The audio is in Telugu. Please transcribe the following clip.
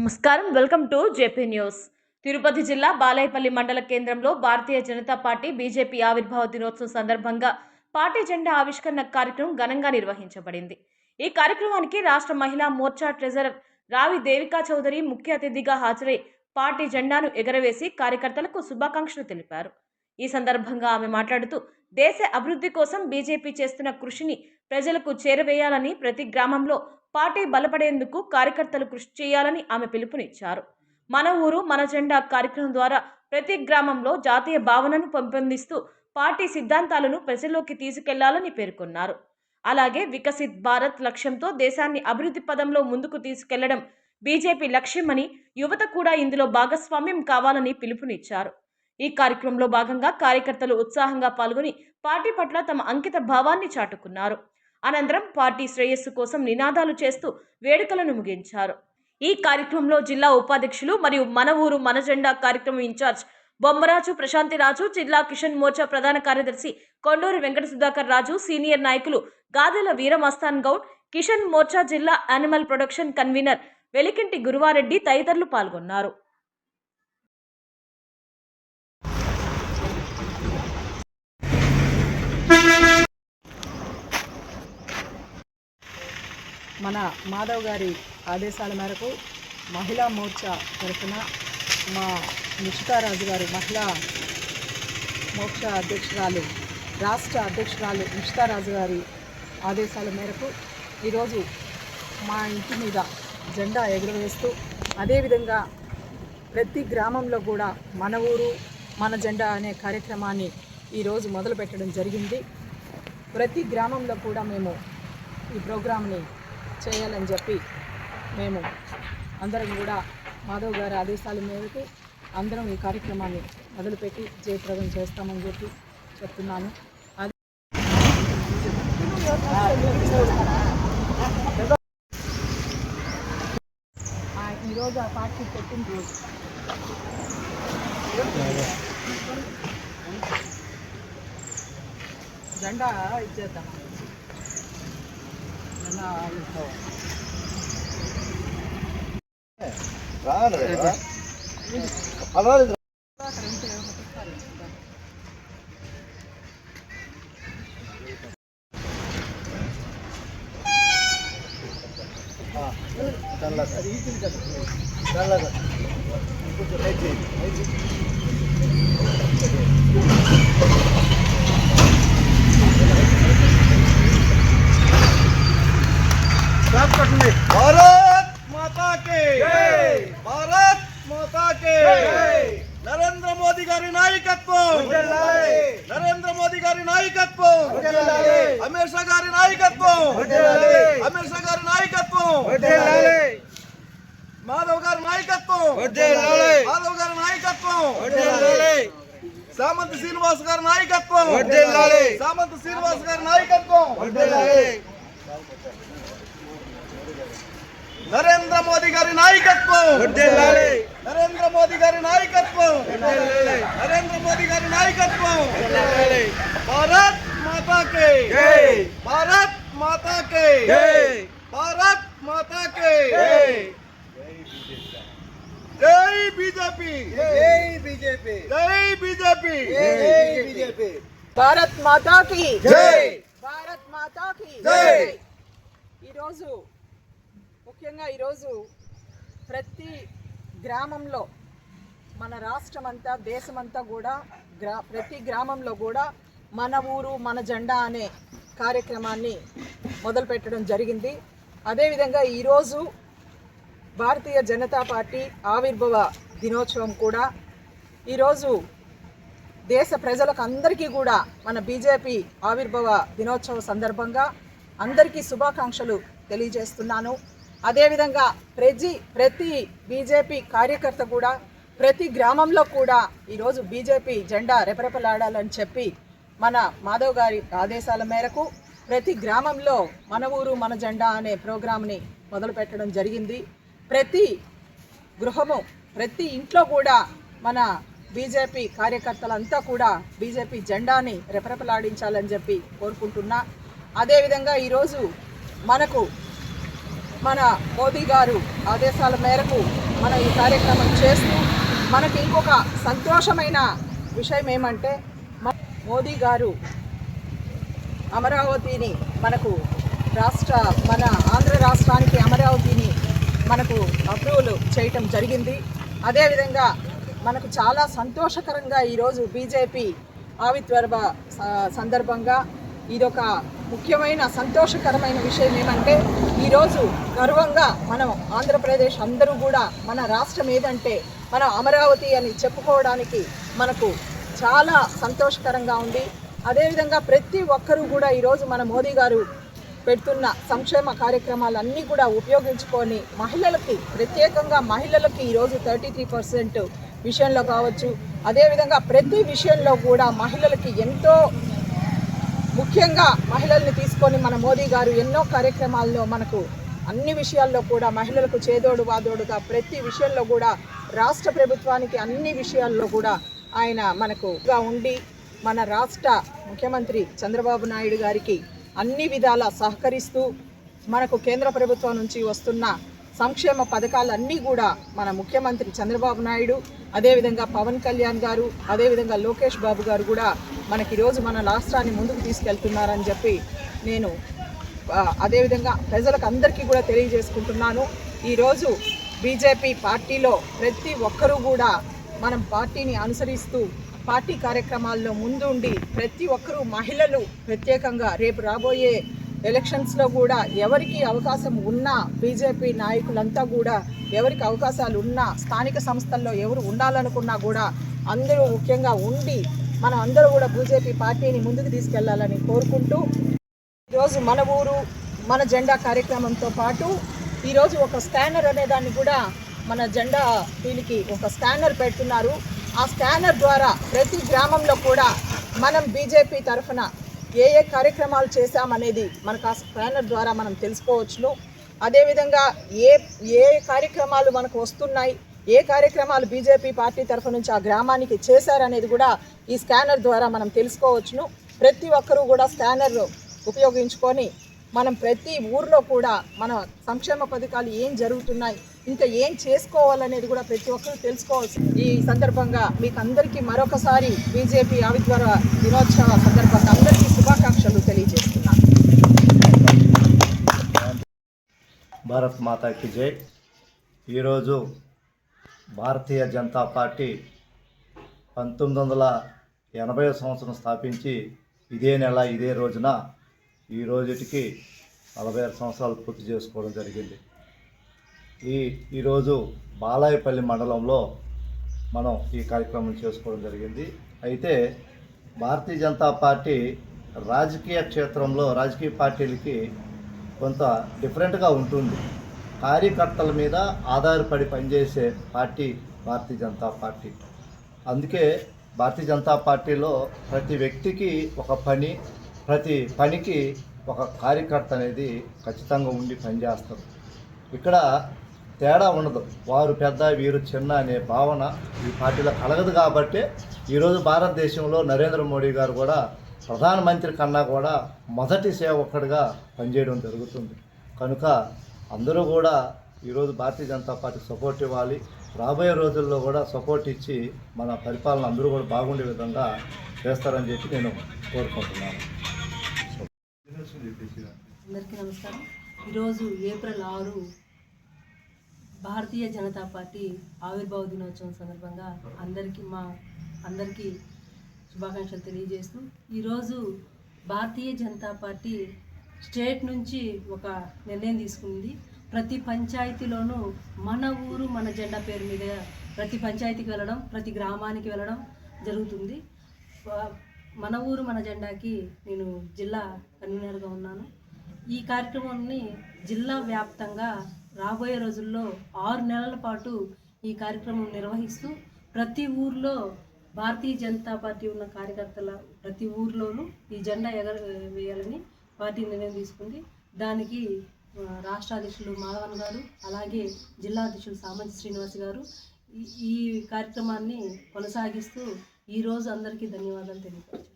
నమస్కారం, welcome to JP news. Tirupati జిల్లా బాలాయపల్లి మండల కేంద్రంలో భారతీయ జనతా పార్టీ బీజేపీ ఆవిర్భావ దినోత్సవం సందర్భంగా పార్టీ జెండా ఆవిష్కరణ కార్యక్రమం ఘనంగా నిర్వహించబడింది. ఈ కార్యక్రమానికి రాష్ట్ర మహిళా మోర్చా ట్రెజరర్ రావి దేవికా చౌదరి ముఖ్య అతిథిగా హాజరై పార్టీ జెండాను ఎగరవేసి కార్యకర్తలకు శుభాకాంక్షలు తెలిపారు. ఈ సందర్భంగా ఆమె మాట్లాడుతూ దేశ అభివృద్ధి కోసం బీజేపీ చేస్తున్న కృషిని ప్రజలకు చేరవేయాలని, ప్రతి గ్రామంలో పార్టీ బలపడేందుకు కార్యకర్తలు కృషి చేయాలని ఆమె పిలుపునిచ్చారు. మన ఊరు మన జెండా కార్యక్రమం ద్వారా ప్రతి గ్రామంలో జాతీయ భావనను పెంపొందిస్తూ పార్టీ సిద్ధాంతాలను ప్రజల్లోకి తీసుకెళ్లాలని పేర్కొన్నారు. అలాగే వికసిత్ భారత్ లక్ష్యంతో దేశాన్ని అభివృద్ధి పదంలో ముందుకు తీసుకెళ్లడం బీజేపీ లక్ష్యమని, యువత కూడా ఇందులో భాగస్వామ్యం కావాలని పిలుపునిచ్చారు. ఈ కార్యక్రమంలో భాగంగా కార్యకర్తలు ఉత్సాహంగా పాల్గొని పార్టీ పట్ల తమ అంకిత భావాన్ని చాటుకున్నారు. అనంతరం పార్టీ శ్రేయస్సు కోసం నినాదాలు చేస్తూ వేడుకలను ముగించారు. ఈ కార్యక్రమంలో జిల్లా ఉపాధ్యక్షులు మరియు మన ఊరు మన జెండా కార్యక్రమం ఇన్ఛార్జ్ బొమ్మరాజు ప్రశాంతిరాజు, జిల్లా కిషన్ మోర్చా ప్రధాన కార్యదర్శి కొండూరి వెంకట సుధాకర్ రాజు, సీనియర్ నాయకులు గాదెల వీరమస్తాన్ గౌడ్, కిషన్ మోర్చా జిల్లా యానిమల్ ప్రొడక్షన్ కన్వీనర్ వెలికింటి గురువారెడ్డి తదితరులు పాల్గొన్నారు. మన మాధవ్ గారి ఆదేశాల మేరకు మహిళా మోర్చా తరఫున మా నిషితారాజు గారు, మహిళా మోర్చా అధ్యక్షురాలు, రాష్ట్ర అధ్యక్షురాలు నిషితారాజు గారి ఆదేశాల మేరకు ఈరోజు మా ఇంటి మీద జెండా ఎగురవేస్తూ, అదేవిధంగా ప్రతి గ్రామంలో కూడా మన ఊరు మన జెండా అనే కార్యక్రమాన్ని ఈరోజు మొదలుపెట్టడం జరిగింది. ప్రతి గ్రామంలో కూడా మేము ఈ ప్రోగ్రాంని చేయాలని చెప్పి మేము అందరం కూడా మాధవ్ గారి ఆదేశాల మేరకు అందరం ఈ కార్యక్రమాన్ని మొదలుపెట్టి జయప్రదం చేస్తామని చెప్పి చెప్తున్నాను. ఈరోజు ఆ పార్టీ పెట్టిన రోజు జెండా ఇచ్చేద్దాం. भारत माता के जय, भारत माता के जय. नरेंद्र मोदी गारी नायकत्వం, नरेंद्र मोदी गारी नायकत्వం, अमित शाह गारी नायकत्వం, अमित शाह गारी नायकत्వం, माधव गारी नायकत्వం, माधव गारी नायकत्వం, सामंत श्रीनिवास गारी नायकत्వం, सामंत श्रीनिवास गारी नायकत्వం, नरेंद्र मोदी गारी नायकत्వం, नरेंद्र मोदी गारी नायकत्వం, नरेंद्र मोदी गारी नायकत्వం, भारत माता के जय, भारत माता के जय, भारत माता के जय, जय बीजेपी, जय बीजेपी, जय बीजेपी, जय बीजेपी, భారత్ మాతా की जय, భారత్ మాతా की जय. ఈరోజు ముఖ్యంగా ఈరోజు ప్రతి గ్రామంలో, మన రాష్ట్రమంతా దేశమంతా కూడా ప్రతి గ్రామంలో కూడా మన ఊరు మన జెండా అనే కార్యక్రమాన్ని మొదలుపెట్టడం జరిగింది. అదేవిధంగా ఈరోజు భారతీయ జనతా పార్టీ ఆవిర్భావ దినోత్సవం కూడా ఈరోజు దేశ ప్రజలకు అందరికీ కూడా మన బీజేపీ ఆవిర్భావ దినోత్సవం సందర్భంగా అందరికీ శుభాకాంక్షలు తెలియజేస్తున్నాను. అదేవిధంగా ప్రతి బీజేపీ కార్యకర్త కూడా ప్రతి గ్రామంలో కూడా ఈరోజు బీజేపీ జెండా రెపరెపలాడాలని చెప్పి మన మాధవ్ గారి ఆదేశాల మేరకు ప్రతి గ్రామంలో మన ఊరు మన జెండా అనే ప్రోగ్రాంని మొదలుపెట్టడం జరిగింది. ప్రతి గృహము, ప్రతి ఇంట్లో కూడా మన బీజేపీ కార్యకర్తలంతా కూడా బీజేపీ జెండాని రెపరెపలాడించాలని చెప్పి కోరుకుంటున్నా. అదేవిధంగా ఈరోజు మన మోదీ గారు ఆదేశాల మేరకు మనం ఈ కార్యక్రమం చేస్తూ మనకి ఇంకొక సంతోషమైన విషయం ఏమంటే మోదీ గారు అమరావతిని మన ఆంధ్ర రాష్ట్రానికి అమరావతిని మనకు అప్రూవల్ చేయటం జరిగింది. అదేవిధంగా మనకు చాలా సంతోషకరంగా ఈరోజు బీజేపీ ఆవిర్భావ సందర్భంగా ఇదొక ముఖ్యమైన సంతోషకరమైన విషయం ఏమంటే ఈరోజు గర్వంగా మనం ఆంధ్రప్రదేశ్ అందరూ కూడా మన రాష్ట్రం ఏదంటే మన అమరావతి అని చెప్పుకోవడానికి మనకు చాలా సంతోషకరంగా ఉంది. అదేవిధంగా ప్రతి ఒక్కరూ కూడా ఈరోజు మన మోదీ గారు పెడుతున్న సంక్షేమ కార్యక్రమాలన్నీ కూడా ఉపయోగించుకొని మహిళలకి ప్రత్యేకంగా మహిళలకి ఈరోజు 33% విషయంలో కావచ్చు, అదేవిధంగా ప్రతి విషయంలో కూడా మహిళలకి ఎంతో ముఖ్యంగా మహిళల్ని తీసుకొని మన మోదీ గారు ఎన్నో కార్యక్రమాల్లో మనకు అన్ని విషయాల్లో కూడా మహిళలకు చేదోడు వాదోడుగా ప్రతి విషయంలో కూడా రాష్ట్ర ప్రభుత్వానికి అన్ని విషయాల్లో కూడా ఆయన మనకుగా ఉండి మన రాష్ట్ర ముఖ్యమంత్రి చంద్రబాబు నాయుడు గారికి అన్ని విధాలా సహకరిస్తూ మనకు కేంద్ర ప్రభుత్వం నుంచి వస్తున్న సంక్షేమ పథకాలన్నీ కూడా మన ముఖ్యమంత్రి చంద్రబాబు నాయుడు, అదేవిధంగా పవన్ కళ్యాణ్ గారు, అదేవిధంగా లోకేష్ బాబు గారు కూడా మనకి ఈరోజు మన రాష్ట్రాన్ని ముందుకు తీసుకెళ్తున్నారని చెప్పి నేను అదేవిధంగా ప్రజలకు అందరికీ కూడా తెలియజేసుకుంటున్నాను. ఈరోజు బీజేపీ పార్టీలో ప్రతి ఒక్కరూ కూడా మనం పార్టీని అనుసరిస్తూ పార్టీ కార్యక్రమాల్లో ముందుండి ప్రతి ఒక్కరూ మహిళలు ప్రత్యేకంగా రేపు రాబోయే ఎలక్షన్స్లో కూడా ఎవరికి అవకాశం ఉన్నా బీజేపీ నాయకులంతా కూడా ఎవరికి అవకాశాలు ఉన్నా స్థానిక సంస్థల్లో ఎవరు ఉండాలనుకున్నా కూడా అందరూ ముఖ్యంగా ఉండి మనం అందరూ కూడా బీజేపీ పార్టీని ముందుకు తీసుకెళ్లాలని కోరుకుంటూ ఈరోజు మన ఊరు మన జెండా కార్యక్రమంతో పాటు ఈరోజు ఒక స్కానర్ అనే దాన్ని కూడా మన జెండా దీనికి ఒక స్కానర్ పెడుతున్నారు. ఆ స్కానర్ ద్వారా ప్రతి గ్రామంలో కూడా మనం బీజేపీ తరఫున ఏ కార్యక్రమాలు చేశామనేది మనకు ఆ స్కానర్ ద్వారా మనం తెలుసుకోవచ్చును. అదేవిధంగా ఏ కార్యక్రమాలు మనకు వస్తున్నాయి, ఏ కార్యక్రమాలు బీజేపీ పార్టీ తరఫు నుంచి ఆ గ్రామానికి చేశారనేది కూడా ఈ స్కానర్ ద్వారా మనం తెలుసుకోవచ్చును. ప్రతి ఒక్కరూ కూడా స్కానర్ ఉపయోగించుకొని మనం ప్రతి ఊర్లో కూడా మన సంక్షేమ పథకాలు ఏం జరుగుతున్నాయి, ఇంకా ఏం చేసుకోవాలనేది కూడా ప్రతి ఒక్కరూ తెలుసుకోవాల్సి. ఈ సందర్భంగా మీకు అందరికీ మరొకసారి బీజేపీ ఆవిర్భావ దినోత్సవ సందర్భంగా అందరికీ శుభాకాంక్షలు తెలియజేస్తున్నాను. భారత్ మాతాకి జై. ఈరోజు భారతీయ జనతా పార్టీ 1980 సంవత్సరం స్థాపించి ఇదే నెల ఇదే రోజున ఈ రోజుటికి 46 సంవత్సరాలు పూర్తి చేసుకోవడం జరిగింది. ఈరోజు బాలాయపల్లి మండలంలో మనం ఈ కార్యక్రమం చేసుకోవడం జరిగింది. అయితే భారతీయ జనతా పార్టీ రాజకీయ క్షేత్రంలో రాజకీయ పార్టీలకి కొంత డిఫరెంట్గా ఉంటుంది. కార్యకర్తల మీద ఆధారపడి పనిచేసే పార్టీ భారతీయ జనతా పార్టీ. అందుకే భారతీయ జనతా పార్టీలో ప్రతి వ్యక్తికి ఒక పని, ప్రతి పనికి ఒక కార్యకర్త అనేది ఖచ్చితంగా ఉండి పనిచేస్తారు. ఇక్కడ తేడా ఉండదు. వారు పెద్ద వీరు చిన్న అనే భావన ఈ పార్టీలో కలగదు. కాబట్టి ఈరోజు భారతదేశంలో నరేంద్ర మోడీ గారు కూడా ప్రధానమంత్రి కన్నా కూడా మొదటి సేవకుడిగా పనిచేయడం జరుగుతుంది. కనుక అందరూ కూడా ఈరోజు భారతీయ జనతా పార్టీ సపోర్ట్ ఇవ్వాలి. రాబోయే రోజుల్లో కూడా సపోర్ట్ ఇచ్చి మన పరిపాలన అందరూ కూడా బాగుండే విధంగా చేస్తారని చెప్పి నేను కోరుకుంటున్నాను. అందరికీ నమస్కారం. ఈరోజు ఏప్రిల్ 6 భారతీయ జనతా పార్టీ ఆవిర్భావ దినోత్సవం సందర్భంగా అందరికీ శుభాకాంక్షలు తెలియజేస్తూ ఈరోజు భారతీయ జనతా పార్టీ స్టేట్ నుంచి ఒక నిర్ణయం తీసుకుంది. ప్రతి పంచాయతీలోనూ మన ఊరు మన జెండా పేరు మీద ప్రతి పంచాయతీకి వెళ్ళడం, ప్రతి గ్రామానికి వెళ్ళడం జరుగుతుంది. మన ఊరు మన జెండాకి నేను జిల్లా కన్వీనర్గా ఉన్నాను. ఈ కార్యక్రమాన్ని జిల్లా వ్యాప్తంగా రాబోయే రోజుల్లో 6 నెలల పాటు ఈ కార్యక్రమం నిర్వహిస్తూ ప్రతి ఊర్లో భారతీయ జనతా పార్టీ ఉన్న కార్యకర్తల ప్రతి ఊర్లోనూ ఈ జెండా ఎగరవేయాలని పార్టీ నిర్ణయం తీసుకుంది. దానికి రాష్ట్ర అధ్యక్షులు మాధవన్ గారు, అలాగే జిల్లా అధ్యక్షులు సామంతి శ్రీనివాస్ గారు ఈ కార్యక్రమాన్ని కొనసాగిస్తూ ఈరోజు అందరికీ ధన్యవాదాలు తెలియపరచారు.